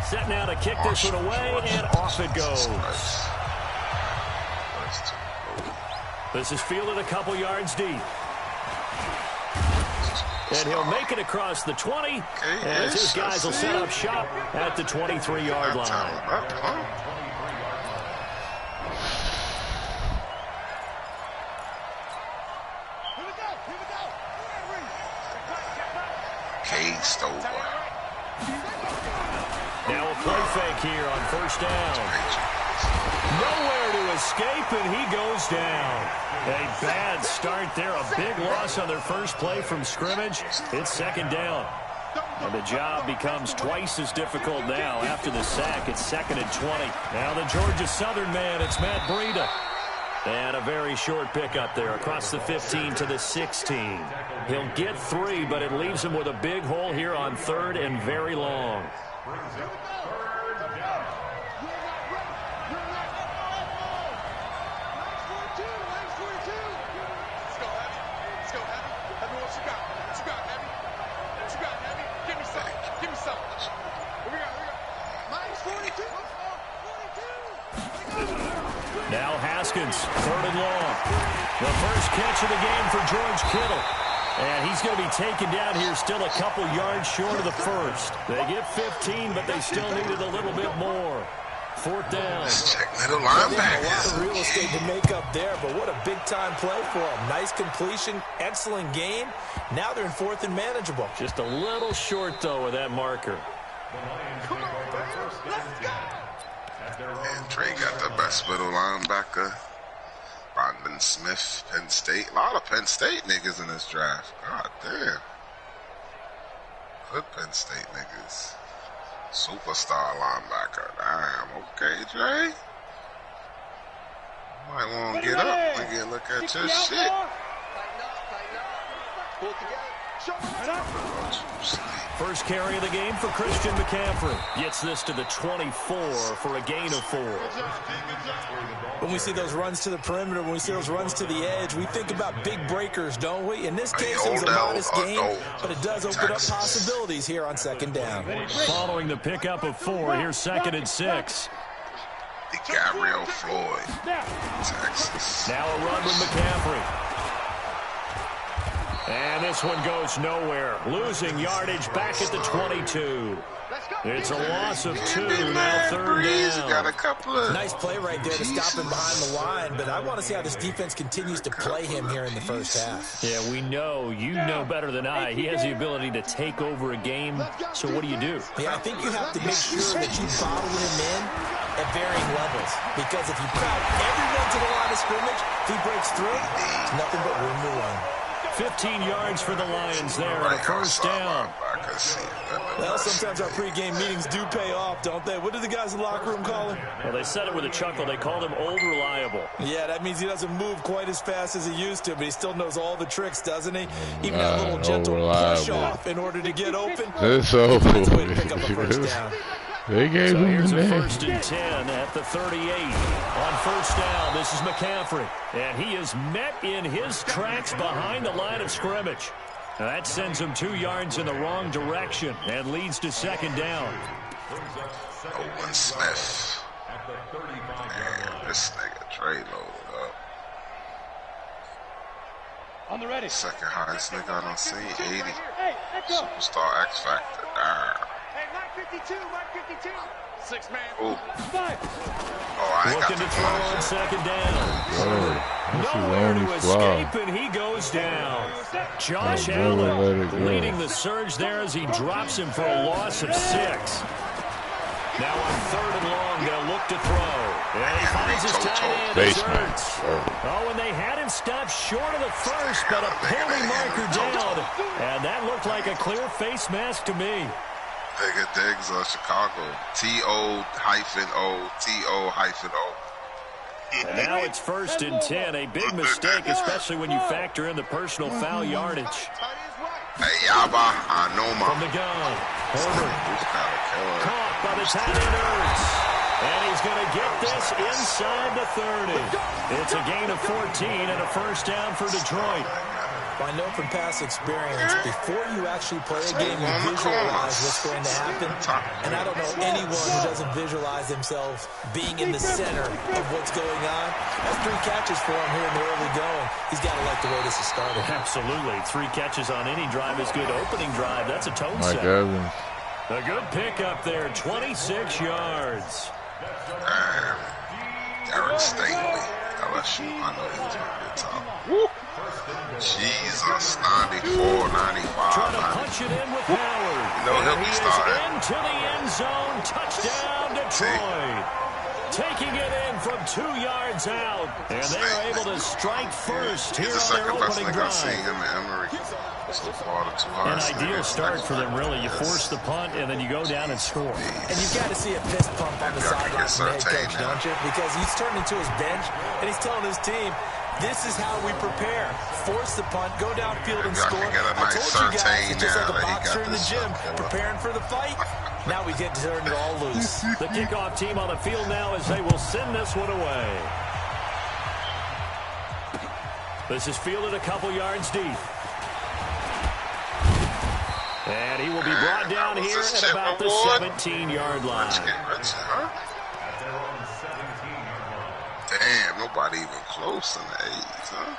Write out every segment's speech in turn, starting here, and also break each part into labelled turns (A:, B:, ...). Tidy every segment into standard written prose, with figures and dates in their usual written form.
A: Set now to kick this one away, and off it goes. This is fielded a couple yards deep. And he'll make it across the 20, as his guys will set up shop at the 23-yard line.
B: Cased over.
A: Now a play fake here on first down. Nowhere to escape, and he goes down. A bad start there. A big loss on their first play from scrimmage. It's second down. And the job becomes twice as difficult now after the sack. It's 2nd and 20. Now the Georgia Southern man, it's Matt Breida. And a very short pickup there across the 15 to the 16. He'll get 3, but it leaves him with a big hole here on 3rd and very long. Now Haskins, 3rd and long. The first catch of the game for George Kittle. And he's going to be taken down here still a couple yards short of the first. They get 15, but they still needed a little bit more. 4th down.
B: Let's check middle linebacker.
C: A lot of real estate to make up there, but what a big-time play for him. Nice completion, excellent game. Now they're in 4th and manageable.
A: Just a little short, though, of that marker.
D: Come on, Bears. Let's go.
B: And Trey got the best middle linebacker. Rodman Smith, Penn State. A lot of Penn State niggas in this draft. God damn. Good Penn State niggas. Superstar linebacker. Damn. Okay, Trey. Might want to get up and get a look at your shit.
D: Pull it together.
A: First carry of the game for Christian McCaffrey. Gets this to the 24 for a gain of 4.
C: When we see those runs to the perimeter, when we see those runs to the edge, we think about big breakers, don't we? In this case, it was a modest game, but it does open up possibilities here on 2nd down.
A: Following the pickup of 4, here's 2nd and 6.
B: Gabriel Floyd, Texas.
A: Now a run with McCaffrey. And this one goes nowhere. Losing yardage back at the 22. It's a loss of 2. Now 3rd down.
B: Got a couple of
C: nice play right there to stop him behind the line, but I want to see how this defense continues to play him here in the first half.
A: Yeah, we know. You know better than I. He has the ability to take over a game. So what do you do?
C: Yeah, I think you have to make sure that you bottle him in at varying levels, because if you crowd everyone to the line of scrimmage, if he breaks through, it's nothing but room to run.
A: 15 yards for the Lions there on a first down.
C: Well, sometimes our pregame meetings do pay off, don't they? What do the guys in the locker room call him?
A: Well, they said it with a chuckle. They called him Old Reliable.
C: Yeah, that means he doesn't move quite as fast as he used to, but he still knows all the tricks, doesn't he? Even that little gentle push off in order to get open.
E: That's so
C: finds a way to pick up a first down.
E: They gave
A: so
E: him
A: here's
E: a
A: a 1st and 10 at the 38. On first down, this is McCaffrey. And he is met in his tracks behind the line of scrimmage. Now that sends him 2 yards in the wrong direction and leads to 2nd down.
B: Owen Smith. Man, this nigga Trey loaded up.
D: On the ready.
B: Second highest nigga I done seen, 80. Superstar X Factor.
D: Hey, Mike 52, Mike 52. 6 man.
B: Ooh.
D: 5.
B: Oh, I ain't got
A: Looking
B: the
A: to throw on 2nd down.
E: This is
A: Nowhere
E: only
A: to
E: fly.
A: escape, and he goes down. Josh Allen leading the surge there as he drops him for a loss of 6. Now on 3rd and long, they'll look to throw. And he finds his tight end.
E: Basement.
A: Oh, and they had him stopped short of the first, but a penalty marker down. And that looked like a clear face mask to me.
B: Digga Diggs of Chicago. T-O-O, T-O-O.
A: And now it's 1st and 10. A big mistake, especially when you factor in the personal foul yardage.
B: Hey, Yaba, I know my.
A: From the gun, Herbert. Caught by the tight end Ertz. And he's going to get this inside the 30. It's a gain of 14 and a first down for Detroit.
C: Well, I know from past experience, before you actually play a game, you visualize what's going to happen. And I don't know anyone who doesn't visualize themselves being in the center of what's going on. That's 3 catches for him here in the early going. He's got to like the way this is started.
A: Absolutely. 3 catches on any drive is good. Opening drive, that's a tone setter. A good pickup there, 26 yards.
B: Darren Staley, LSU. I know he was going to be a top. Woo! Jesus, 94, 95.
A: Trying to punch it in with Howard.
B: You know he'll be starting.
A: Into the end zone. Touchdown, Detroit. Taking it in from 2 yards out. And they're able to strike first here on their opening drive.
B: He's the second best thing I've seen him in Emory so far, the 2
A: An ideal start for them, really. You force the punt, and then you go down and score.
C: And you've got to see a fist pump on the sideline from the head coach, don't you? Because he's turned into his bench, and he's telling his team, this is how we prepare. Force the punt, go downfield and score. I told you guys, it's just like a boxer in the gym, preparing for the fight. Now we get to turn it all loose.
A: The kickoff team on the field now as they will send this one away. This is fielded a couple yards deep. And he will be brought down here at about the 17-yard line.
B: Damn, nobody even close in the A's, huh?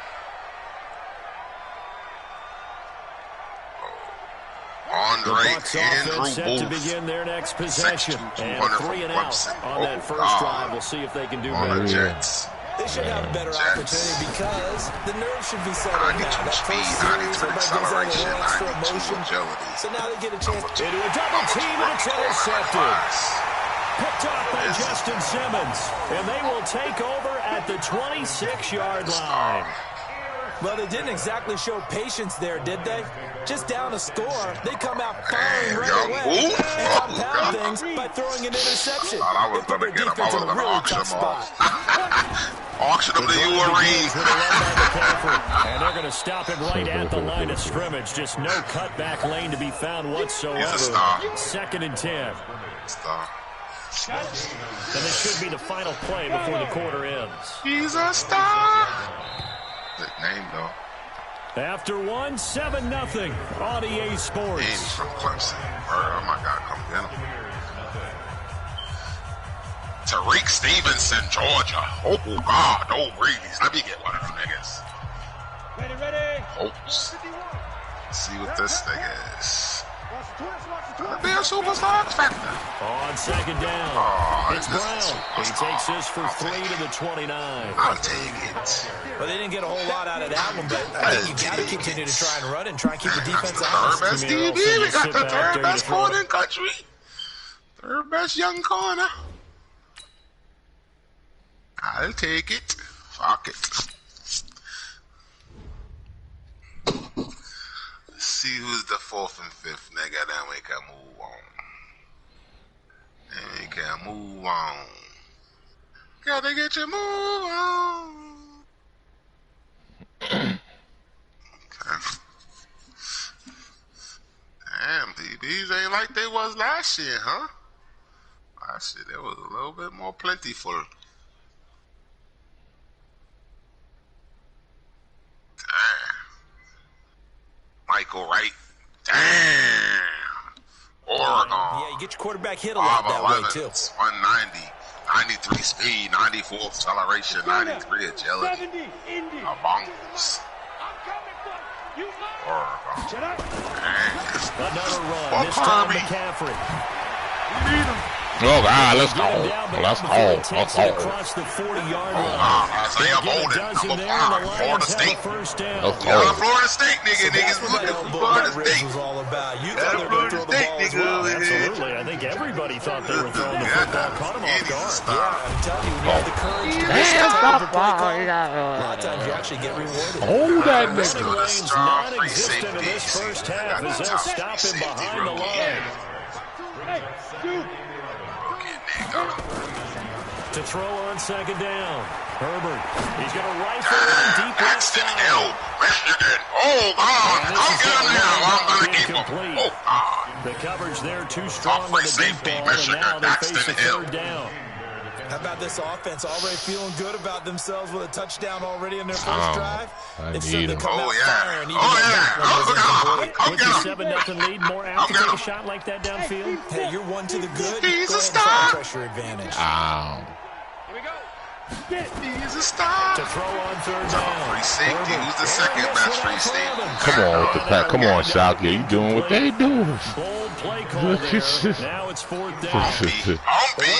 B: Andre Andrew
A: set to begin their next possession. And 3 and out on that first drive. We'll see if they can do better.
C: They should have a better opportunity because the nerves should be settled now. That first series, everybody goes out and for emotion. So now they get a chance
A: into a double team, and it's intercepted. Picked off by Justin Simmons. And they will take over at the 26-yard line.
C: Well, they didn't exactly show patience there, did they? Just down a score, they come out firing right away and compound things by throwing an interception.
B: I was going to get him. I was going to auction him off. Auction him to you,
A: And they're going to stop it right at the line of scrimmage. Just no cutback lane to be found whatsoever. 2nd and 10. And this should be the final play before the quarter ends.
B: He's a star. Good name, though.
A: After 1, 7-0 on EA Sports.
B: He's from Clemson. Oh, my God, come get him. Tariq Stevenson, Georgia. Oh, God, no breeze. Let me get one of them niggas.
D: Ready.
B: Hopes. Let's see what this thing is. Gonna be a superstar X Factor.
A: On 2nd down, it's Brown. He takes this for 3 to the 29.
B: I'll take it.
C: Well, they didn't get a whole lot out of that one, but I think you got to continue to try and run and try and keep the defense honest.
B: Third best DB. We got the 3rd best corner in country. 3rd best young corner. I'll take it. Fuck it. Let's see who's the 4th and 5th nigga, then we can move on. Gotta get your move on. Okay. Damn, DBs ain't like they was last year, huh? Last year they was a little bit more plentiful. Damn. Michael Wright. Damn. Oregon.
C: Yeah, you get your quarterback hit a lot that way, too.
B: 190. 93 speed, 94 acceleration, 93 agility. Bonkers. Oregon.
A: Another run. This time McCaffrey.
B: You need him.
E: Oh, God, let's go. Let's go.
A: Across the 40-yard line.
B: Isaiah Bolden, number 5, Florida State.
E: Let's
B: Y'all
E: go.
B: Florida State, nigga. Niggas looking for Florida State.
C: Was all about. You thought they were going to throw the ball as well.
A: Absolutely. I think everybody thought they were throwing the football. Caught him off guard.
C: Yeah, I'm telling you, when you have the courage to a lot of times you actually get rewarded.
E: Hold that
A: Running
E: nigga.
A: lanes non-existent in this first half as they'll stop him behind the line. To throw on 2nd down. Herbert. He's going to rifle in deep left side.
B: Michigan. Oh, God. I'm getting now. I'm going to keep him. Oh, God.
A: The coverage there too strong on the deep ball, and now they face a 3rd down.
C: How about this offense already feeling good about themselves with a touchdown already in their first drive?
E: I need him.
B: Oh, yeah.
A: With the 7-0 lead, more out to take a shot like that downfield.
C: Hey, you're one to the good.
B: He's
C: Go
B: a
C: ahead and
B: star.
C: try pressure advantage.
E: Ow.
B: He's a star.
A: To throw on third down.
B: Free safety. Who's the second best free safety?
E: Come on with the pack. Come on, Shocky. You doing what they do?
A: Bold play call there. Now it's fourth down.
C: One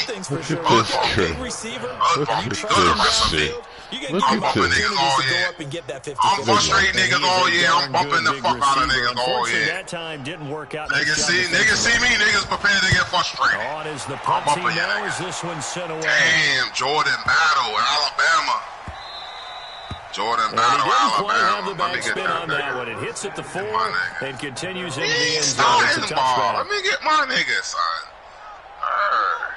C: thing's for sure.
E: Look at
C: Big
E: this.
C: receiver.
E: Look
C: You
E: at
C: trust
E: this
C: him downfield,
E: shit.
C: you get
E: Look
C: good
E: at this.
C: opportunities to
B: Oh,
C: go
B: yeah.
C: up and get that 50-50.
B: I'm frustrating niggas all year. I'm bumping the fuck out of niggas all
A: Unfortunately,
B: year.
A: that time didn't work out.
B: Niggas see me, niggas prepared to get frustrated.
A: On is the punt
B: I'm
A: team
B: bumping you
A: now
B: niggas.
A: as this one's sent away.
B: Damn, Jordan Battle, Alabama. Jordan
A: And he
B: Battle,
A: didn't quite have the
B: Alabama. Let me
A: back
B: get
A: spin
B: that
A: on that
B: nigga.
A: one. It hits at the 4
B: my nigga.
A: and continues into the
B: He
A: end zone. It's a
B: starting ball.
A: touchback.
B: Let me get my nigga, son.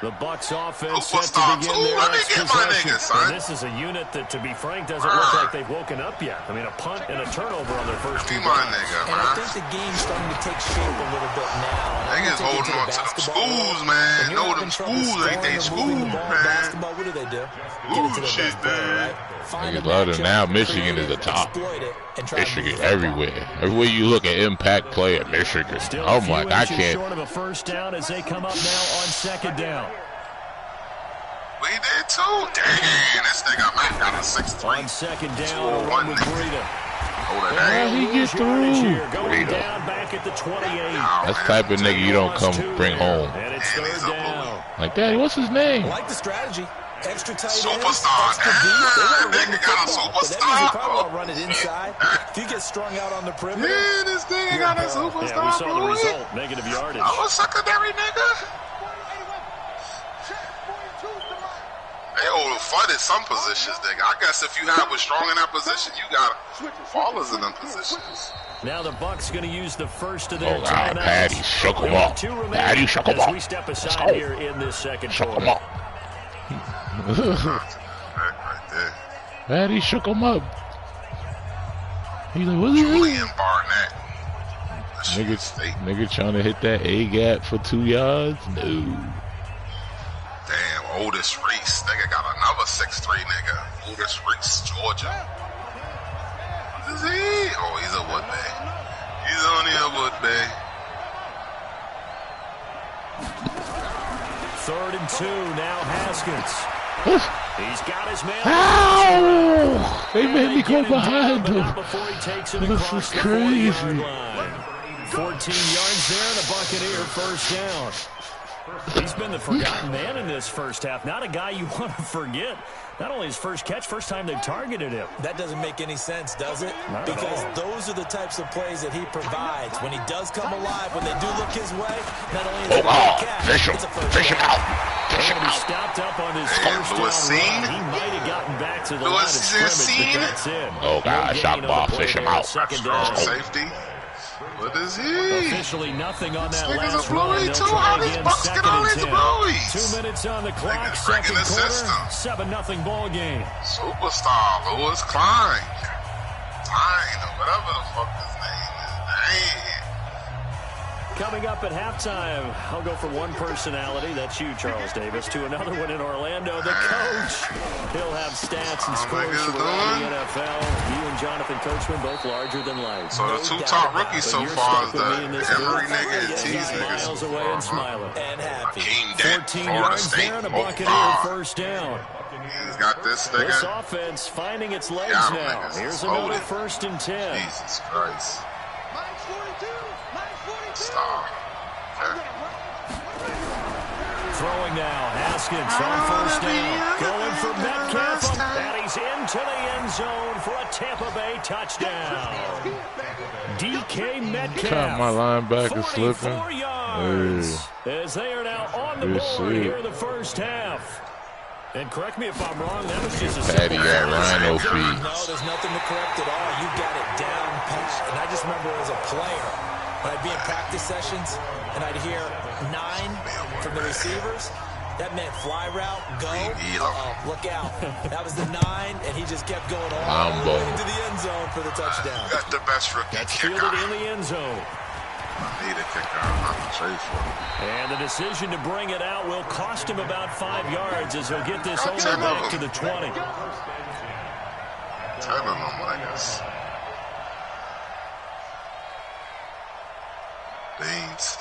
A: The Bucs offense set to
B: Superstar
A: begin
B: too.
A: their
B: Let me
A: next
B: get my
A: possession.
B: nigga, son.
A: And this is a unit that, to be frank, doesn't look like they've woken up yet. I mean, a punt and a turnover on their first
B: Be
A: two
B: my
A: drives.
B: nigga,
C: And I
B: man.
C: think the game's starting to take shape a little bit now.
B: Niggas holding on to them schools, man. Know them schools ain't they schools, man.
C: Basketball, what do they do? Get it to the
B: shit,
C: best player,
B: man.
C: right? Find
E: Niggas
C: a
E: love it.
C: matchup,
E: Now Michigan
C: create
E: is the
C: it,
E: top.
C: exploit it, and try to
E: Michigan
C: move the football.
E: everywhere. Everywhere you look at impact player, Michigan.
A: Still
E: I'm
A: a few
E: like, I
A: inches
E: can't.
A: short of a first down as they come up now on second down.
B: We did too. Dang, this nigga Mac got a 6'3".
A: On second down, a run with Breida.
B: Hold it
E: How
B: down.
E: he get
A: Yardage
E: through?
A: here, going
E: Breida.
A: down back at the 28.
E: That's the type of nigga you don't come bring home.
A: And it's
B: And he's
A: third
B: a
A: down.
E: Like, Daddy, what's his name?
C: I like the strategy. Extra tight ends,
B: Superstar.
C: extra deep. They want to run the
B: Nigga got a
C: football, but that means they
B: superstar.
C: probably want to run it inside. If you get strung out on the perimeter,
B: Yeah, this nigga got a
A: Yeah, we
B: superstar,
A: saw the
B: boy.
A: result. Negative yardage.
B: I'm a secondary nigga. They overfunded some positions, nigga. I guess if you have a strong in that position, you got fallers in them positions.
A: Now the Bucs going to use the first of their
E: Oh, God,
A: timeouts.
E: Patty, shook him
A: Only
E: up.
A: 2 remaining
E: Patty, shook him
A: as
E: up.
A: we step
E: Let's
A: aside
E: go.
A: here in this second
E: Shook him
A: quarter.
E: up.
B: Right there.
E: Patty shook him up. He's like, what's it?
B: Julian Barnett.
E: Nigga trying to hit that A gap for 2 yards? No.
B: Damn, Otis Reese. Nigga got another 6'3", nigga. Otis Reese, Georgia. What is he? Oh, he's a Wood Bay. He's only a Wood Bay.
A: 3rd and 2. Now Haskins. He's got his man.
E: Ow! They made me go
A: Get him down,
E: behind
A: but
E: him.
A: not before he takes it
E: This
A: across
E: is
A: the
E: crazy.
A: 40-yard line. 14 yards there, and a Buccaneer first down. He's been the forgotten man in this first half. Not a guy you want to forget. Not only his first catch, first time they've targeted him.
C: that doesn't make any sense, does it?
A: Not at
C: Because
A: all.
C: those are the types of plays that he provides. When he does come alive, when they do look his way, not only is it a great catch,
E: Fish him.
C: it's a first
E: Fish him
C: down.
E: out. Fish him
A: And he
E: out.
A: stopped up on his
B: Damn,
A: first
B: Lewis
A: down
B: Seen?
A: run. He might have gotten back to the
B: Lewis
A: line of scrimmage,
B: Seen?
A: but that's it.
E: Oh, God,
A: No
E: shot
A: gain on
E: ball.
A: the play
E: Fish him
A: there.
E: out.
A: Second
B: Strong
A: down.
B: safety. What is he?
A: Officially nothing on that
B: Niggas
A: last
B: a
A: run.
B: bluey
A: They'll
B: too.
A: try
B: How these
A: again,
B: Bucks get
A: second
B: all
A: and
B: these
A: 10.
B: blueys?
A: 2 minutes on the clock,
B: Niggas
A: second
B: breaking the
A: quarter.
B: system.
A: 7-0 ball game.
B: Superstar Lewis Klein. Klein or whatever the fuck his name is. Dang.
A: Coming up at halftime, I'll go from one personality, that's you, Charles Davis, to another one in Orlando, the coach. He'll have stats and scores
B: niggas
A: from around the
B: doing?
A: NFL. You and Jonathan Coachman, both larger than life.
B: So the
C: No
B: two
C: doubt
B: top
C: about
B: rookies
C: it.
B: so
A: You're
B: far is
A: stuck with me in
B: the
A: this
B: Emory
A: booth.
B: nigga and
A: Yes,
B: T's niggas.
A: miles away and smiling.
C: And happy.
B: Hakeem Dent,
A: 14
B: Florida
A: yards
B: State.
A: there and a
B: Oh,
A: Buccaneer
B: God.
A: first down.
B: He's got this
A: This
B: nigga.
A: offense finding its legs
B: Yeah,
A: now.
B: niggas
A: Here's
B: is
A: another
B: loaded.
A: 1st and 10.
B: Jesus Christ. Star. Okay.
A: Throwing now, Haskins on first down. Going for Metcalf, and he's into the end zone for a Tampa Bay touchdown. DK Metcalf.
E: Caught my linebacker
A: 44
E: slipping.
A: yards. As they are now on the
E: Good
A: board
E: shit.
A: here in the first half. And correct me if I'm wrong, that was just a
E: Patty
A: simple
E: got rhino
C: No,
E: feet.
C: there's nothing to correct at all. You got it down pat. And I just remember as a player, when I'd be in practice sessions and I'd hear 9 from the receivers, that meant fly route, go, look out. That was the 9, and he just kept going all the way into the end zone for the touchdown.
B: You got the best rookie
A: That's
B: kicker.
A: fielded in the end zone.
B: need a kicker. I'm not going to trade for him.
A: And the decision to bring it out will cost him about 5 yards as he'll get this only back to the 20.
B: 10 of them, I guess. Beans.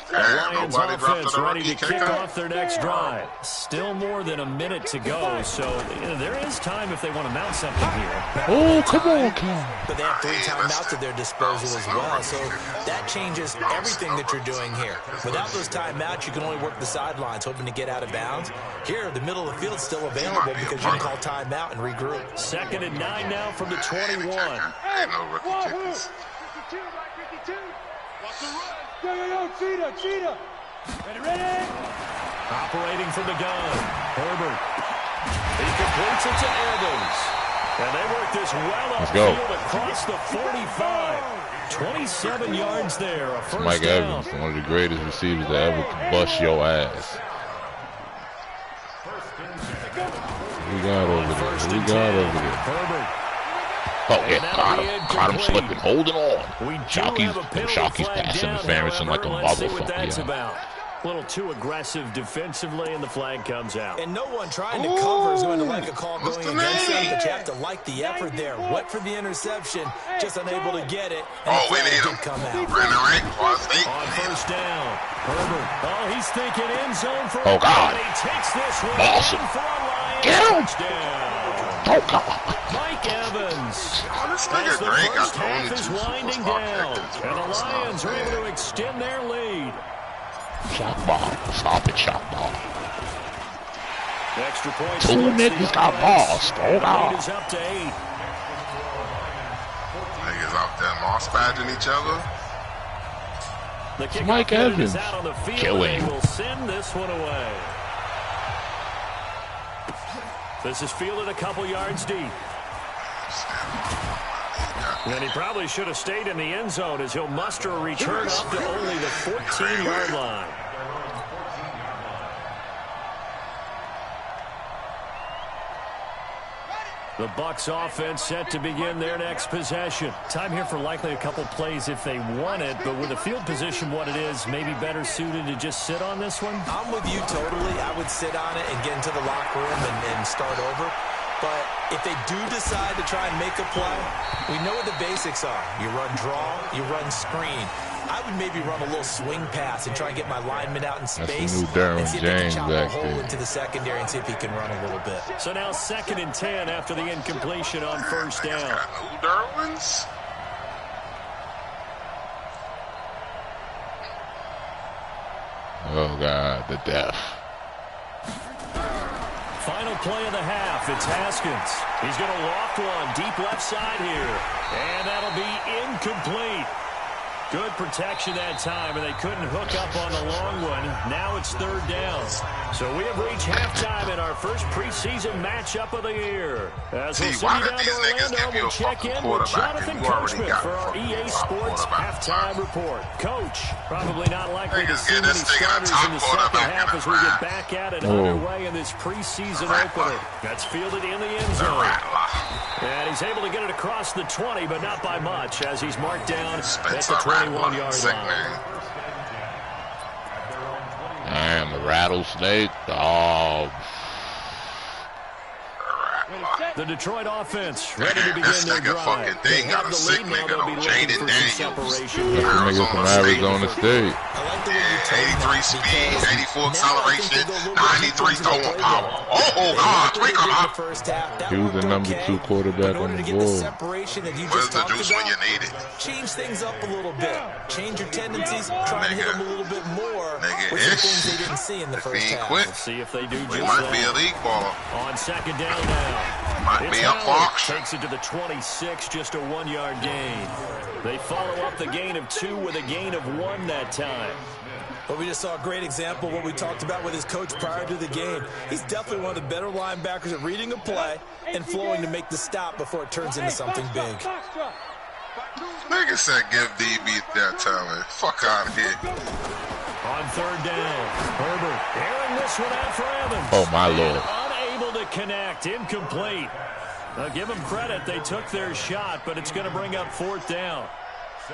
A: The Lions offense ready to kick off their next drive. Still more than a minute to go, so there is time if they want to mount something here.
E: Oh, come on, Cal.
C: But they have 3 timeouts at their disposal as well, so that changes everything that you're doing here. Without those timeouts, you can only work the sidelines, hoping to get out of bounds. Here, the middle of the field's still available because you can call timeout and regroup.
A: 2nd and 9 now from the 21.
B: Ain't no rookie kickers.
D: 52, right 52. Yo, cheetah. Ready?
A: Operating from the gun, Herbert. He completes it to Evans. And they work this well upfield across the 45. 27 yards there, a first
F: Mike
A: down.
F: Evans, one of the greatest receivers that ever could bust your ass. Who we got over there?
A: Herbert.
F: Oh, yeah, caught him slipping, holding on. Shockey's pass interference like a motherfucker.
A: Yeah. A little too aggressive defensively, and the flag comes out.
C: And no one trying to cover is going to like a call going against them, but you have to like the effort there. Went for the interception, just unable to get it, and the flag did come out.
A: On first down, Herbert. Oh, he's thinking end zone for
F: oh, God.
A: He takes this one
F: awesome.
A: for a Lions
F: Get him.
A: touchdown.
F: Oh, God.
A: Mike Evans.
B: This
A: As
B: nigga
A: the
B: Drake got
A: first
B: the only
A: half is
B: 2
A: winding
B: superstar
A: down,
B: kickers.
A: and the Lions are able to extend their lead.
F: Shot ball. Stop it, shot ball.
A: Extra points.
F: 2 niggas got balls. Oh,
A: God. Lead is up to 8.
B: Niggas out there moss badging each other.
A: The kickoff
F: Mike
A: unit
F: Evans.
A: is out on the field.
F: Kill him.
A: They will send this one away. This is fielded a couple yards deep. And he probably should have stayed in the end zone as he'll muster a return up to only the 14-yard line. The Bucs offense set to begin their next possession. Time here for likely a couple plays if they want it, but with the field position what it is, maybe better suited to just sit on this one?
C: I'm with you totally. I would sit on it and get into the locker room and start over. But if they do decide to try and make a play, we know what the basics are. You run draw, you run screen. I would maybe run a little swing pass and try and get my lineman out in space.
F: That's the new Darren
C: and see if they
F: James
C: can chop a hole
F: back there.
C: into the secondary and see if he can run a little bit.
A: So now 2nd and 10 after the incompletion on first down.
B: Got new Derwins.
F: Oh, God, the death.
A: Final play of the half. It's Haskins. He's going to loft one deep left side here. And that'll be incomplete. Good protection that time, and they couldn't hook up on the long one. Now it's 3rd down. So we have reached halftime in our first preseason matchup of the year. As we'll send you down to Orlando, we'll check in with Jonathan Coachman for our EA Sports halftime report. Coach, probably not likely to see many starters in the second half as we get back at it underway in this preseason opener. That's fielded in the end zone. And he's able to get it across the 20, but not by much, as he's marked down at the 21-yard line.
F: Damn, the rattlesnake. Oh.
A: The Detroit offense ready to begin their drive.
B: They got a sick nigga though, Jaden Daniels.
F: Nigga from Arizona State.
C: I like the way you
B: 83 speed, 84 acceleration, 93 throwing power. Oh, God, we come up.
F: He was the number 2 quarterback on the board.
B: Where's the juice when you need it?
C: Change things up a little bit. Change your tendencies. Try and hit them a little bit more
B: Nigga,
C: with some things they didn't see in the first half.
A: Let's see if they do just
B: We might be a league baller.
A: On 2nd down now.
B: Might be a fox.
A: Takes it to the 26, just a 1-yard gain. They follow up the gain of 2 with a gain of 1 that time.
C: But we just saw a great example of what we talked about with his coach prior to the game. He's definitely one of the better linebackers at reading a play and flowing to make the stop before it turns into something big.
B: Nigga said give DB that talent. Fuck out of here.
A: On 3rd down, Herbert airing this one out for Evans.
F: Oh, my Lord.
A: unable to connect. Incomplete. Give them credit. They took their shot, but it's going to bring up 4th down.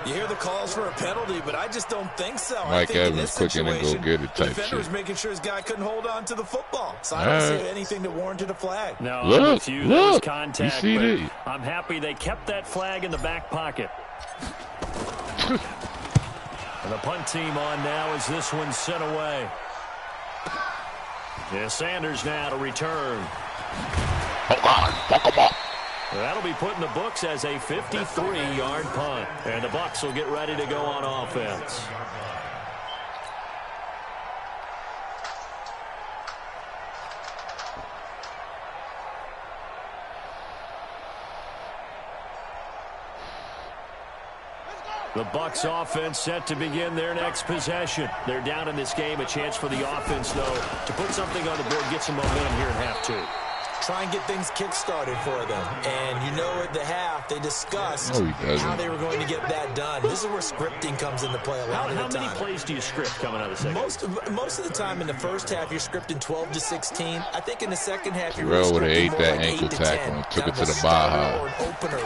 C: You hear the calls for a penalty, but I just don't think so.
F: Mike Evans clicking and go get it type
C: the defender was making sure his guy couldn't hold on to the football. So I don't see anything that warranted a flag.
A: No,
F: look,
A: there was contact,
F: you see this?
A: I'm happy they kept that flag in the back pocket. And the punt team on now as this one's sent away. Yeah, Sanders now to return.
F: Hold on, fuck him up.
A: That'll be put in the books as a 53-yard punt. And the Bucs will get ready to go on offense. The Bucs offense set to begin their next possession. They're down in this game. A chance for the offense, though, to put something on the board, get some momentum here in half 2.
C: Try and get things kick-started for them. And you know at the half, they discussed how they were going to get that done. This is where scripting comes into play a lot of the time.
A: How many plays do you script coming out of the second?
C: Most of the time in the first half, you're scripting 12 to 16. I think in the second half, you're
F: really
C: scripting
F: ate
C: more
F: that
C: like
F: ankle
C: 8 to
F: tackle
C: 10.
F: and took it to the
C: starter or an opener,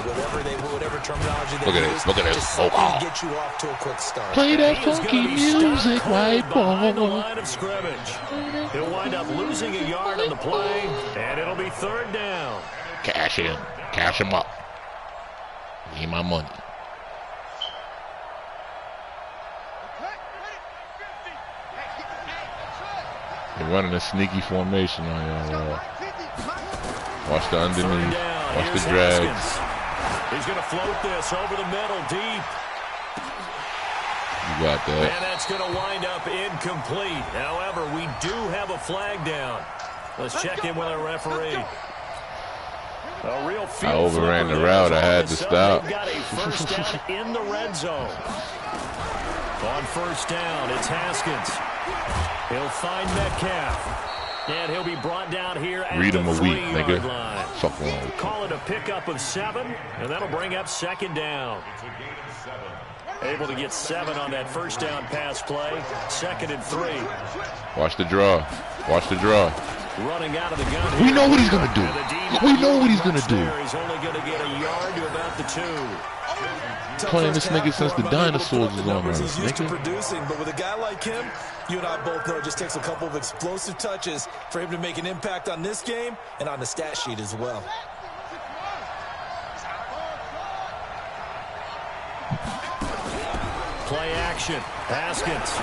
C: whatever terminology they use.
F: Look at this.
C: Just something to get you off to a quick start.
E: Play that funky music, white
A: behind the
E: ball.
A: line of scrimmage. He'll wind up losing a yard on the play, and it'll be 3rd down.
F: Cash in. Cash him up. Need my money. They're running a sneaky formation on y'all. Watch the underneath. Watch the drags.
A: He's going to float this over the middle deep.
F: You got that.
A: And that's going to wind up incomplete. However, we do have a flag down. Let's check in with our referee. A real
F: I overran the route. I had to stop.
A: They've got a 1st down in the red zone. On 1st down, it's Haskins. He'll find Metcalf. And he'll be brought down here at
F: Read him
A: the
F: a week,
A: 3-yard line.
F: Fuck wrong.
A: Call it a pickup of 7, and that'll bring up 2nd down. Able to get 7 on that 1st down pass play. 2nd and 3.
F: Watch the draw. Watch the draw.
A: Running out of the gun.
F: We know what he's going to do. We know what he's going to do.
A: He's only going to get a yard to about the 2.
F: Playing this nigga since the dinosaurs was on earth.
C: He's used to producing, but with a guy like him, you and I both know it just takes a couple of explosive touches for him to make an impact on this game and on the stat sheet as well.
A: Play action. Haskins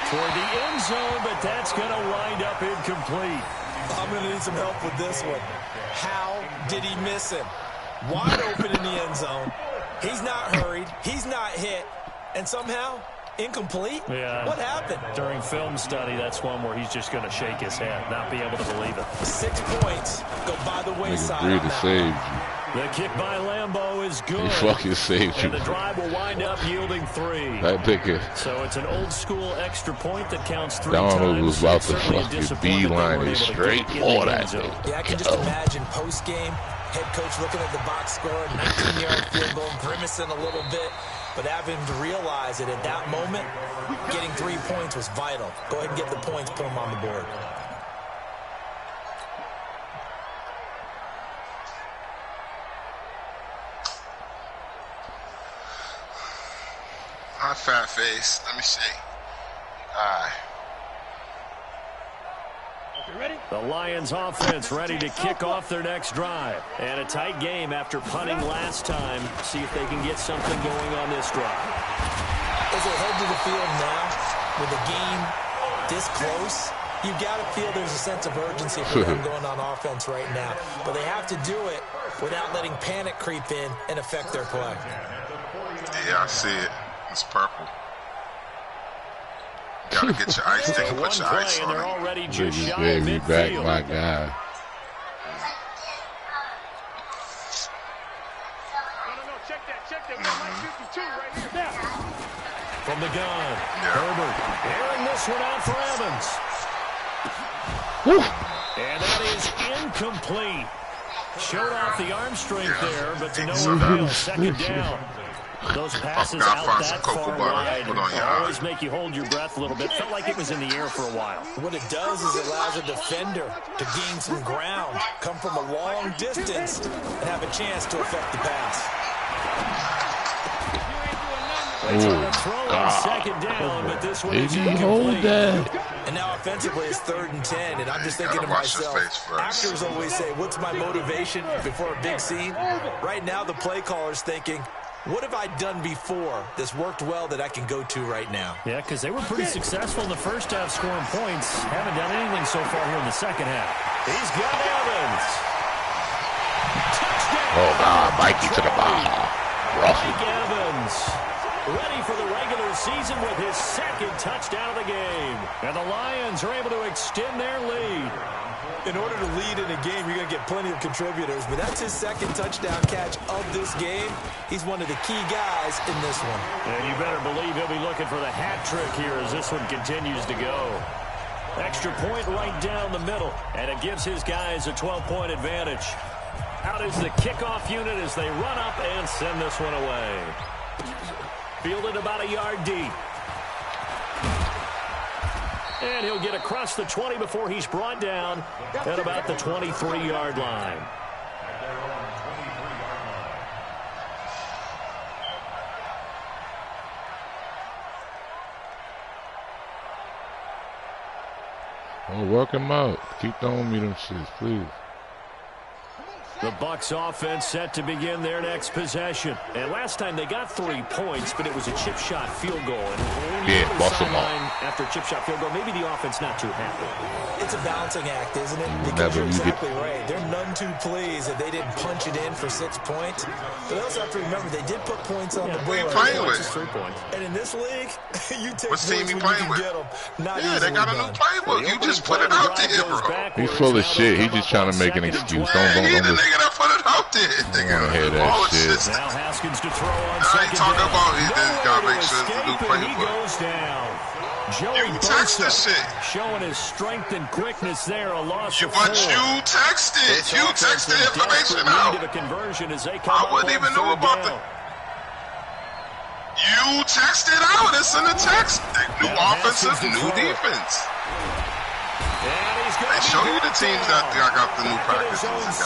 A: toward the end zone, but that's going to wind up incomplete.
C: I'm going to need some help with this one. How did he miss him? Wide open in the end zone. He's not hurried. He's not hit. And somehow, incomplete?
A: Yeah.
C: What happened?
A: During film study, that's one where he's just going to shake his head, not be able to believe it.
C: 6 points go by the wayside.
F: Nigga, to save you.
A: The kick by Lambeau is good.
F: He fucking saved you.
A: And the drive will wind up yielding 3.
F: That nigga.
A: So it's an old school extra point that counts 3
F: That
A: times.
F: one was about to fucking beeline it straight for that thing.
C: Yeah, I can just imagine post-game, head coach looking at the box score, 19-yard field goal, grimacing a little bit, but having to realize that at that moment, getting 3 points was vital. Go ahead and get the points, put them on the board.
B: My fat face. Let me see. All right.
A: The Lions offense ready to kick off their next drive. And a tight game after punting last time. See if they can get something going on this drive.
C: As they head to the field now, with the game this close, you've got to feel there's a sense of urgency for them going on offense right now. But they have to do it without letting panic creep in and affect their play.
B: Yeah, I see it. It's purple. You gotta get your ice. They can put your ice on
A: they're
B: it.
A: already just
F: Niggas
A: shy of
F: gave me back
A: midfield.
F: my guy.
D: Check that. We got 52 right here. Now.
A: From the gun, Herbert airing this one out for Evans.
F: Woo.
A: And that is incomplete. Showed off the arm strength there, but to no avail. 2nd down. Those passes out that far wide always make you hold your breath a little bit. Felt like it was in the air for a while.
C: What it does is it allows a defender to gain some ground, come from a long distance, and have a chance to affect the pass.
A: Second down, but this one is
E: hold that.
C: And now offensively it's 3rd and 10, and I'm just thinking to myself, actors always say, what's my motivation before a big scene? Right now the play caller's thinking, what have I done before that's worked well that I can go to right now?
A: Yeah, because they were pretty successful in the first half scoring points. Haven't done anything so far here in the second half. He's got Evans. Touchdown.
F: Oh, God, Mikey to the ball.
A: Mike Evans, ready for the regular season with his 2nd touchdown of the game. And the Lions are able to extend their lead.
C: In order to lead in a game, you're going to get plenty of contributors, but that's his 2nd touchdown catch of this game. He's one of the key guys in this one.
A: And you better believe he'll be looking for the hat trick here as this one continues to go. Extra point right down the middle, and it gives his guys a 12-point advantage. Out is the kickoff unit as they run up and send this one away. Fielded about a yard deep. And he'll get across the 20 before he's brought down at about the 23-yard line.
E: Oh, work him out. Keep throwing me them shits, please.
A: The Bucs offense set to begin their next possession. And last time they got 3 points, but it was a chip shot field goal. And
F: yeah, bust them up.
A: After a chip shot field goal, maybe the offense not too happy.
C: It's a balancing act, isn't it? Because you're exactly right. They're none too pleased that they didn't punch it in for 6 points. But they also have to remember they did put points on the board.
B: Who you playing with?
A: 3 points.
C: And in this league, you take
B: what team you
C: playing
B: with?
C: Get them.
B: Yeah, they got a new playbook. You just put it out there, bro.
E: He's full of shit. He's just trying to make an excuse. Don't
B: He the nigga that put it out there.
E: I want to hear that shit.
A: Now Haskins to throw on
B: now
A: second
B: he talking
A: down.
B: about he got to make sure it's the new
A: He
B: playbook.
A: goes down. Joey
B: You text the shit.
A: showing his strength and quickness there. A loss of 4.
B: But you texted. You texted information out.
A: Of a conversion as they come
B: I wouldn't even know about the. You texted out. It's in the text. New offensive, new defense. They show you the teams that got the new practices.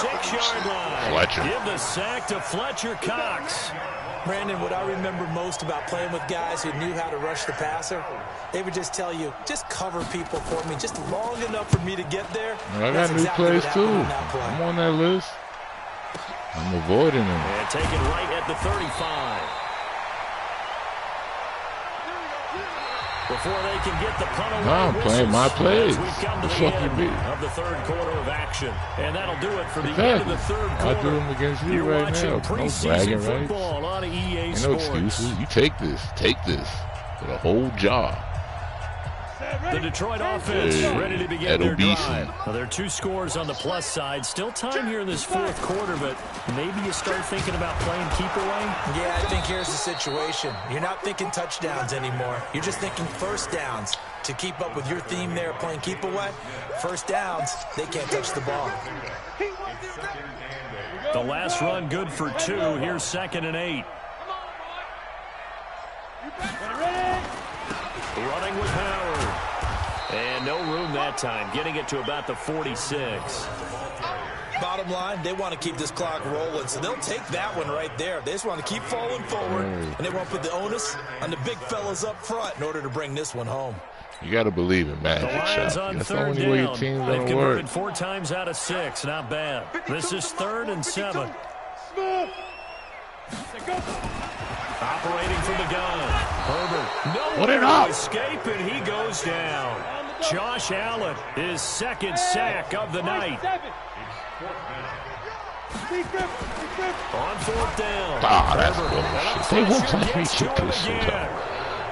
F: Fletcher.
A: Give the sack to Fletcher Cox.
C: Brandon, what I remember most about playing with guys who knew how to rush the passer, they would just tell you, just cover people for me, just long enough for me to get there.
E: I got new plays too. I'm on that list. I'm avoiding them.
A: And taken right at the 35. Before they can get the punt away.
E: I'm playing my plays.
A: The
E: fuck you mean?
A: Of the 3rd quarter of action. And that'll do it for the end of the 3rd quarter.
E: I do them against you
A: You're
E: right now. No bragging rights.
A: On EA
E: Ain't no
A: Sports.
E: excuses. You take this. Take this. For the whole job.
A: The Detroit offense ready to begin their drive. Well, there are 2 scores on the plus side. Still time here in this 4th quarter, but maybe you start thinking about playing keep away?
C: Yeah, I think here's the situation. You're not thinking touchdowns anymore. You're just thinking first downs. To keep up with your theme there, playing keep away, first downs, they can't touch the ball.
A: The last run good for 2. Here's 2nd and 8. Running with Howard. And no room that time. Getting it to about the 46.
C: Bottom line, they want to keep this clock rolling, so they'll take that one right there. They just want to keep falling forward, and they want to put the onus on the big fellas up front in order to bring this one home.
E: You got to believe in magic, Chuck. That's the only way your team's going to work.
A: 4 times out of 6. Not bad. This is 3rd and 7. Operating from the gun. Herbert. No escape, and he goes down. Josh Allen, his 2nd sack of the night. On 4th down.
F: That's bullshit.
E: They won't touch me shit this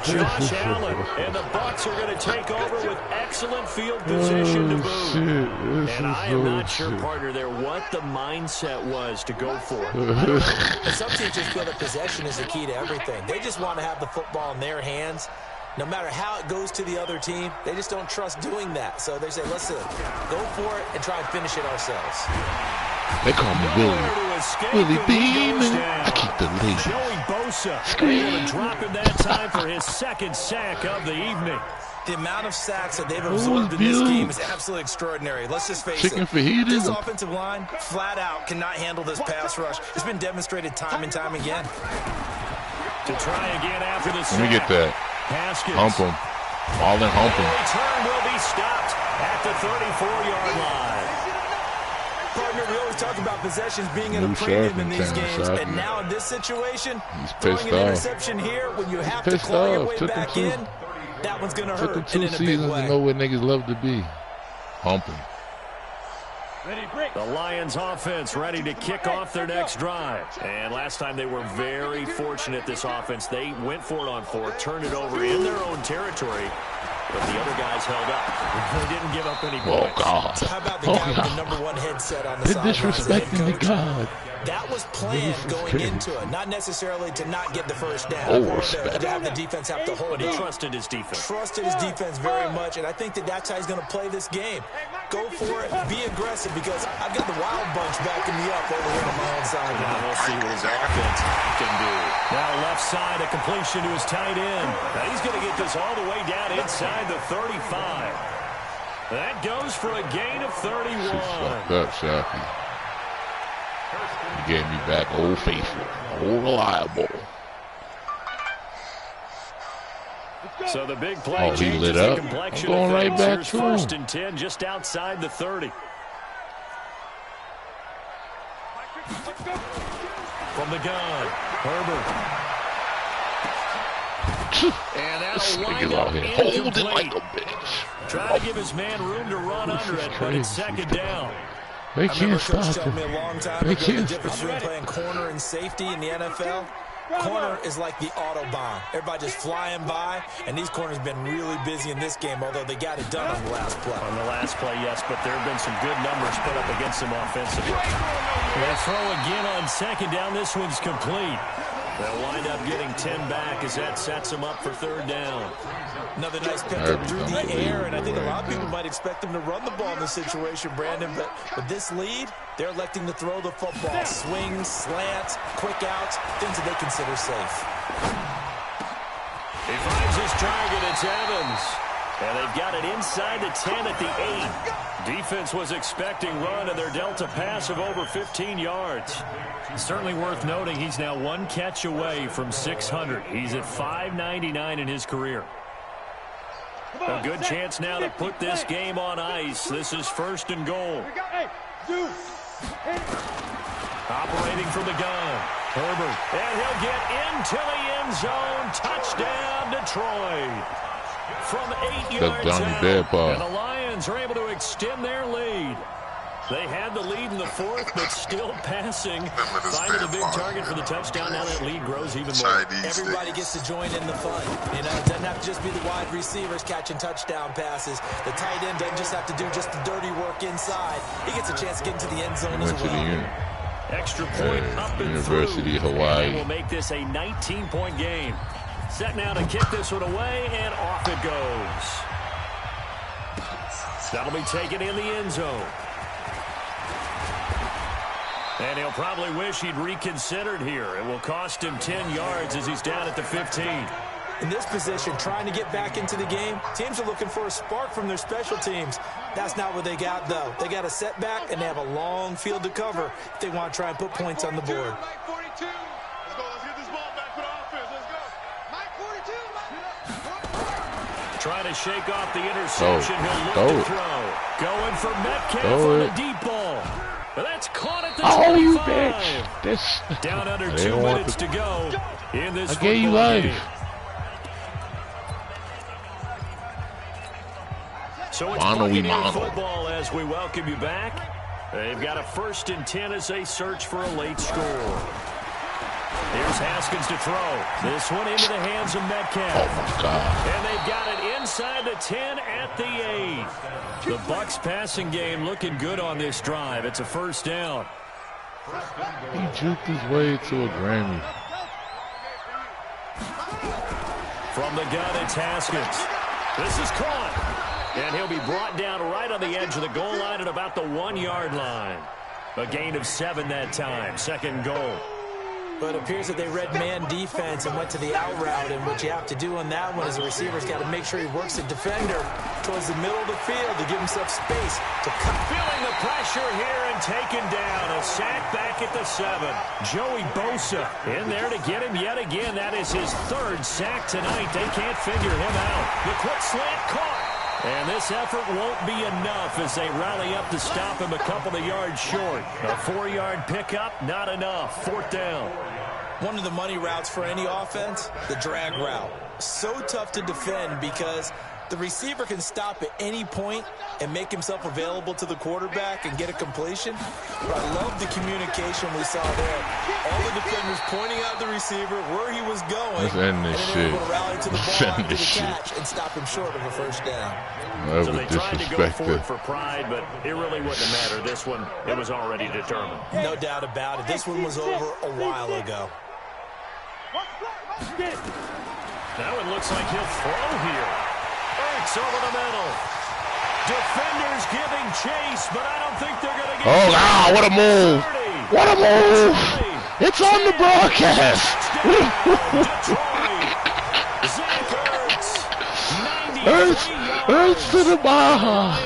A: Josh Allen and the Bucs are going to take over with excellent field position to boot. And I am not sure, partner, there what the mindset was to go for it.
C: Some teams just feel that possession is the key to everything. They just want to have the football in their hands. No matter how it goes to the other team, they just don't trust doing that. So they say, listen, go for it and try and finish it ourselves.
E: They call me Willie. Willie Beeman. I keep the lead.
A: Bosa able to drop him that time for his second sack of the evening.
C: The amount of sacks that they've absorbed in this game is absolutely extraordinary. Let's just face it. This offensive line, flat out, cannot handle this pass rush. It's been demonstrated time and time again.
A: To try again after the sack.
E: Let me get that.
A: Haskins.
E: Hump him. All in hump him.
A: The return will be stopped at the 34-yard line.
C: Partner, we always talk about possessions being at a premium in these games. And now in this situation, throwing an interception here when you have to claw your way back in, that one's going to hurt.
E: Took him 2 seasons to know where niggas love to be. Humping.
A: The Lions offense ready to kick off their next drive. And last time they were very fortunate, this offense. They went for it on 4, turned it over in their own territory, but the other guys held up. They didn't give up any points.
E: Oh, God.
C: So how about the guy with the number 1 headset on the sideline?
E: Disrespecting the God.
C: That was planned going into it, not necessarily to not get the first down, or to have the defense have to hold it.
A: He trusted his defense.
C: Trusted his defense very much, and I think that that's how he's going to play this game. Go for it, be aggressive, because I've got the wild bunch backing me up over here on my own side.
A: Now we'll see what his offense can do. Now left side, a completion to his tight end. Now he's going to get this all the way down inside the 35. That goes for a gain of 31.
E: Fucked up, Shocky. You gave me back Old Faithful, Old Reliable.
A: So the big play
E: he
A: changes
E: lit
A: the
E: up.
A: complexion
E: I'm going
A: of
E: right
A: things.
E: back
A: Here's
E: to
A: first
E: him.
A: and 10 just outside the 30. From the gun, Herbert. And that'll wind up
E: holding like a bitch.
A: Trying to give his man room to run under it, but it's second down.
E: They can't
C: Coach
E: stop
C: told me
E: him.
C: a long time ago the difference between playing corner and safety in the NFL. Corner is like the Autobahn. Everybody just flying by, and these corners have been really busy in this game, although they got it done on the last play.
A: On the last play, yes, but there have been some good numbers put up against them offensively. They'll throw again on second down. This one's complete. They'll wind up getting 10 back as that sets them up for third down.
C: Another nice pickup through the air, and I think a lot of people might expect them to run the ball in this situation, Brandon, but with this lead, they're electing to throw the football. Swings, slants, quick outs, things that they consider safe.
A: He finds his target. It's Evans. And they've got it inside the 10 at the 8. Defense was expecting run, and they're dealt a pass of over 15 yards. Certainly worth noting he's now 1 catch away from 600. He's at 599 in his career. A good chance now to put this game on ice. This is first and goal. Operating from the gun, Herbert. And he'll get into the end zone. Touchdown, Detroit. From 8 yards out. And the Lions are able to extend their lead. They had the lead in the 4th, but still passing. Finding a big target for the touchdown. Now that lead grows even more.
C: Everybody gets to join in the fun. You know, it doesn't have to just be the wide receivers catching touchdown passes. The tight end doesn't just have to do just the dirty work inside. He gets a chance to get into the end zone as well.
A: Extra point up and
E: University
A: through.
E: of Hawaii.
A: Will make this a 19-point game. Set now to kick this one away, and off it goes. That'll be taken in the end zone. And he'll probably wish he'd reconsidered here. It will cost him 10 yards as he's down at the 15.
C: In this position, trying to get back into the game, teams are looking for a spark from their special teams. That's not what they got, though. They got a setback, and they have a long field to cover if they want to try and put points on the board.
A: Trying to shake off the interception. He'll look to throw. Going for Metcalf on the deep ball. But that's caught at the 25.
E: You bitch.
A: Down under 2 minutes to go in this
E: I gave you life.
A: Game. So it's Buccaneer football as we welcome you back. They've got a 1st and 10 as they search for a late score. Here's Haskins to throw. This one into the hands of Metcalf.
E: Oh, my God.
A: And they've got it inside the 10 at the 8. The Bucs passing game looking good on this drive. It's a first down.
E: He juked his way to a Grammy.
A: From the gun, it's Haskins. This is caught. And he'll be brought down right on the edge of the goal line at about the 1-yard line. A gain of 7 that time. Second goal.
C: But it appears that they read man defense and went to the out route, and what you have to do on that one is the receiver's got to make sure he works the defender towards the middle of the field to give himself space to cut.
A: Feeling the pressure here and taken down. A sack back at the 7. Joey Bosa in there to get him yet again. That is his 3rd sack tonight. They can't figure him out. The quick slant caught. And this effort won't be enough as they rally up to stop him a couple of yards short. A 4-yard pickup, not enough. 4th down.
C: One of the money routes for any offense, the drag route. So tough to defend because the receiver can stop at any point and make himself available to the quarterback and get a completion. But I love the communication we saw there. All the defenders pointing out the receiver, where he was going,
E: Let's end this shit.
C: able to rally to the ball after the catch and stop him short of a 1st down.
E: That
A: So
E: was
A: they tried to go for it
E: disrespectful.
A: for pride, but it really wouldn't have mattered. This one, it was already determined.
C: No doubt about it. This one was over a while ago.
A: Now it looks like he'll throw here. Ertz over the middle. Defenders giving chase, but I don't think they're going to get
E: Oh, wow, what a move.
A: 30.
E: What a move. It's on the broadcast. Ertz to the bar.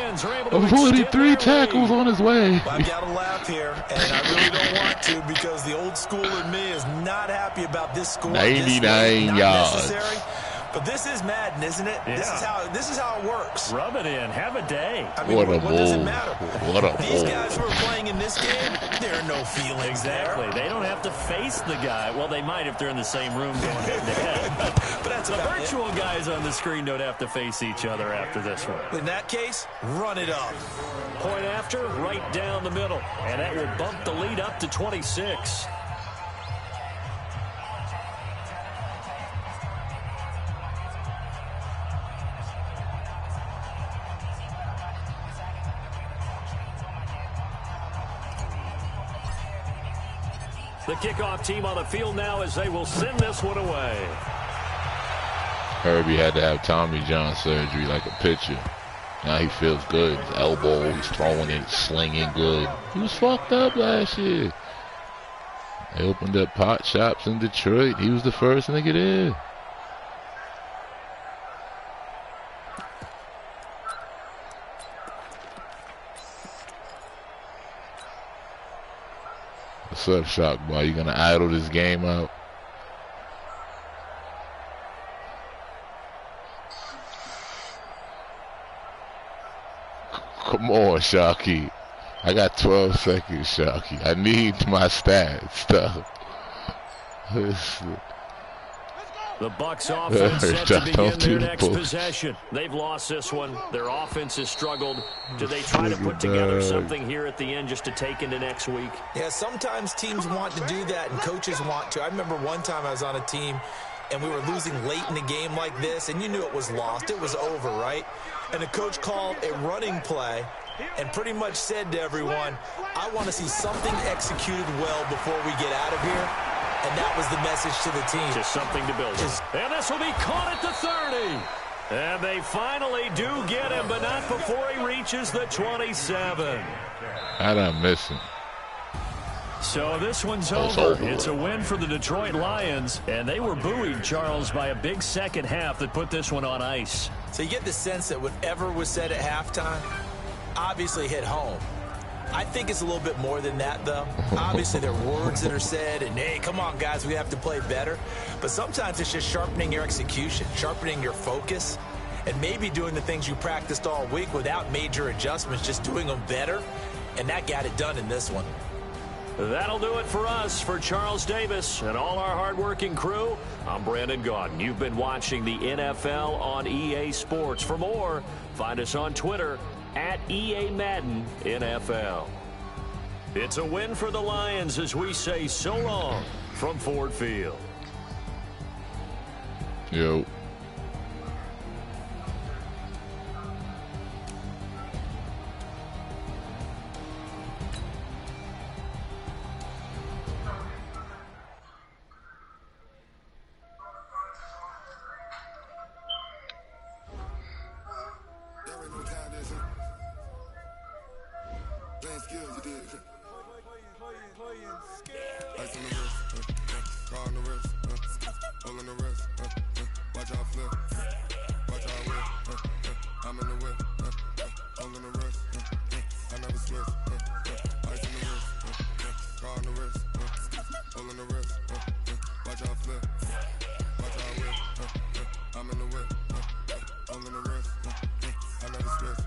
E: Avoided 3 tackles on his way.
C: I've got to laugh here, and I really don't want to because the old school in me is not happy about this score.
E: 99 yards.
C: But this is Madden, isn't it?
A: Yeah.
C: This is how it works.
A: Rub it in. Have a day.
C: I mean,
E: What a
C: what does it
E: move.
C: matter?
E: What a
C: These
E: move.
C: guys who are playing in this game, there are no feelings
A: Exactly.
C: there.
A: They don't have to face the guy. Well, they might if they're in the same room going head-to-head.
C: But that's
A: The
C: about
A: virtual guys on the screen don't have to face each other after this one.
C: it. In that case, run it up.
A: Point after, right down the middle. And that will bump the lead up to 26. The kickoff team on the field now as they will send this one away.
E: Herbie had to have Tommy John surgery like a pitcher. Now he feels good. His elbow, he's throwing it, slinging good. He was fucked up last year. They opened up pot shops in Detroit. He was the first nigga there. What's up, Shock Boy? You gonna idle this game out? Come on, Shocky. I got 12 seconds, Shocky. I need my stats stuff.
A: The Bucs offense set to begin
E: Don't do
A: their
E: the
A: next
E: bullshit.
A: possession. They've lost this one. Their offense has struggled. Do they try to put together something here at the end just to take into next week?
C: Yeah, sometimes teams want to do that and coaches want to. I remember one time I was on a team and we were losing late in a game like this, and you knew it was lost. It was over, right? And the coach called a running play and pretty much said to everyone, I want to see something executed well before we get out of here. And that was the message to the team.
A: Just something to build on. And this will be caught at the 30. And they finally do get him, but not before he reaches the 27.
E: How'd I miss him?
A: So this one's
E: It's
A: over.
E: over.
A: It's a win for the Detroit Lions, and they were buoyed, Charles, by a big second half that put this one on ice.
C: So you get the sense that whatever was said at halftime obviously hit home. I think it's a little bit more than that, though. Obviously, there are words that are said, and, hey, come on, guys, we have to play better. But sometimes it's just sharpening your execution, sharpening your focus, and maybe doing the things you practiced all week without major adjustments, just doing them better. And that got it done in this one.
A: That'll do it for us. For Charles Davis and all our hardworking crew, I'm Brandon Gaudin. You've been watching the NFL on EA Sports. For more, find us on Twitter at EA Madden NFL. It's a win for the Lions as we say so long from Ford Field.
E: Yo.
G: Skills, you did. Watch how I flip. Watch how I whip. I'm in the whip. Hung on the wrist. I never switch. Ice in the wrist. Car on the wrist. Hole in the wrist. Watch how I flip. Watch how I whip. I'm in the whip. Hung on the wrist. I never switch.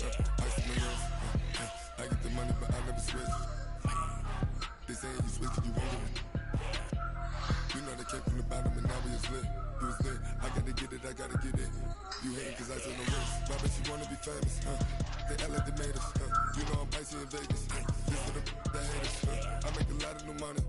G: Ice in the wrist. I get the money, but I never switch. They say you switch and you won't get it. You know they came from the bottom and now we is lit. You was lit. I gotta get it, I gotta get it. You hating cause I said no risk. Why bet you wanna be famous, They act like they made us, You know I'm icy in Vegas, This for the haters, I make a lot of new money,